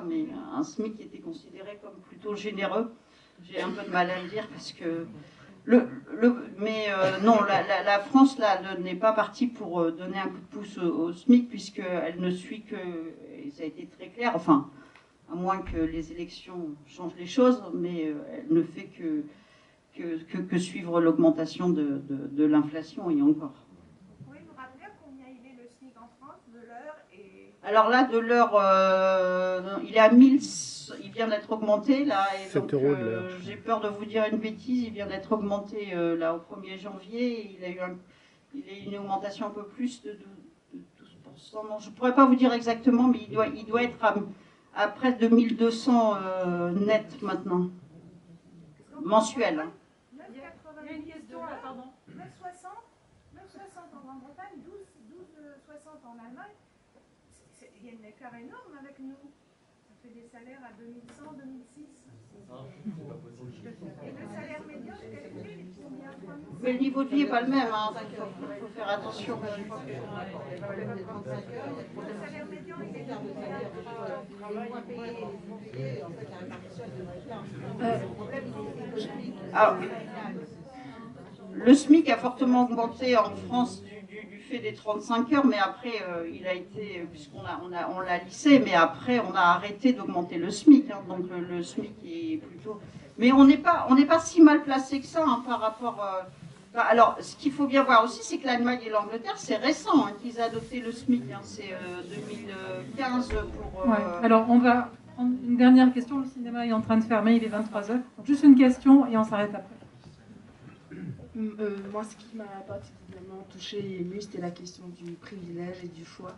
Mais un SMIC était considéré comme plutôt généreux. J'ai un peu de mal à le dire parce que... non, la France là n'est pas partie pour donner un coup de pouce au SMIC puisqu'elle ne suit que, et ça a été très clair, enfin, à moins que les élections changent les choses, mais elle ne fait que suivre l'augmentation de l'inflation et encore. Vous pouvez nous rappeler à combien il est le SMIC en France, de l'heure et... Alors là, de l'heure, il est à 1000, il vient d'être augmenté là, et donc j'ai peur de vous dire une bêtise, il vient d'être augmenté là au 1er janvier, et il a eu une augmentation un peu plus de 12%. Non, je ne pourrais pas vous dire exactement, mais il doit être à près de 1200 net maintenant, mensuel. Hein. Il y a une question là, pardon. 9,60 en Grande-Bretagne, 12,60 en Allemagne. Il y a un écart énorme avec nous. Ça fait des salaires à 2100, 2006. Et le salaire médian, j'ai calculé, il est combien? Mais le niveau de vie n'est pas le même, hein, donc il faut faire attention. Le salaire médian, il est Alors, le SMIC a fortement augmenté en France du fait des 35 heures, mais après, il a été, puisqu'on l'a lissé, mais après, on a arrêté d'augmenter le SMIC. Hein, donc le SMIC est plutôt... Mais on n'est pas si mal placé que ça hein, par rapport... alors, ce qu'il faut bien voir aussi, c'est que l'Allemagne et l'Angleterre, c'est récent hein, qu'ils aient adopté le SMIC. Hein, c'est 2015 pour... Ouais. Alors, on va prendre une dernière question. Le cinéma est en train de fermer, il est 23h. Donc, juste une question et on s'arrête après. Moi, ce qui m'a particulièrement touchée et émue, c'était la question du privilège et du choix.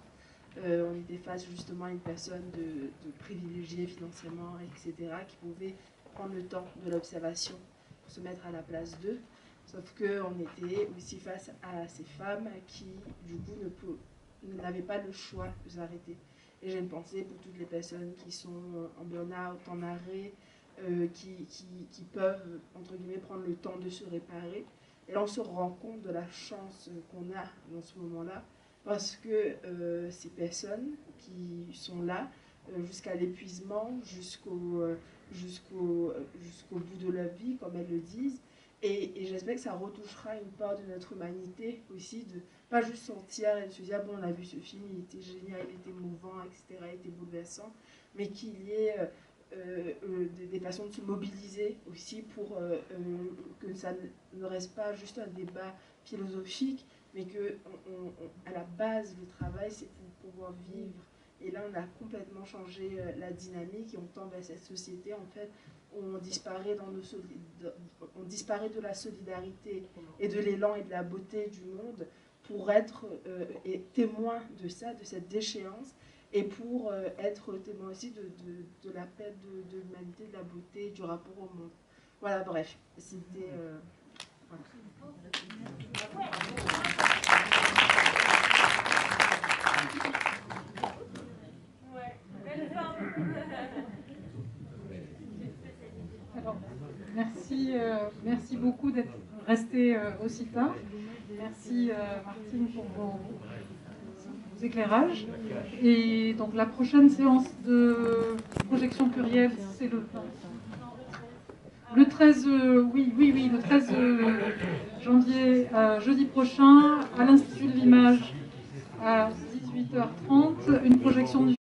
On était face justement à une personne de privilégiée financièrement, etc., qui pouvait prendre le temps de l'observation pour se mettre à la place d'eux. Sauf qu'on était aussi face à ces femmes qui, du coup, n'avaient pas le choix de s'arrêter. Et j'ai une pensée pour toutes les personnes qui sont en burn-out, en arrêt, qui peuvent, entre guillemets, prendre le temps de se réparer. Et là, on se rend compte de la chance qu'on a dans ce moment-là, parce que ces personnes qui sont là jusqu'à l'épuisement, jusqu'au bout de leur vie, comme elles le disent, et j'espère que ça retouchera une part de notre humanité aussi, de pas juste sortir et de se dire, bon, on a vu ce film, il était génial, il était mouvant, etc., il était bouleversant, mais qu'il y ait... des façons de se mobiliser aussi pour que ça ne reste pas juste un débat philosophique, mais que à la base, le travail, c'est pour pouvoir vivre. Et là, on a complètement changé la dynamique et on tend vers cette société, en fait, où on disparaît de la solidarité et de l'élan et de la beauté du monde pour être témoin de ça, de cette déchéance, et pour être témoin aussi de la paix, de l'humanité, de la beauté, du rapport au monde. Voilà, bref, c'était... Alors, merci beaucoup d'être resté aussi tard. Merci Martine pour vos éclairages. Et donc la prochaine séance de projection plurielle, c'est le 13, le 13 janvier, jeudi prochain, à l'Institut de l'Image, à 18h30, une projection du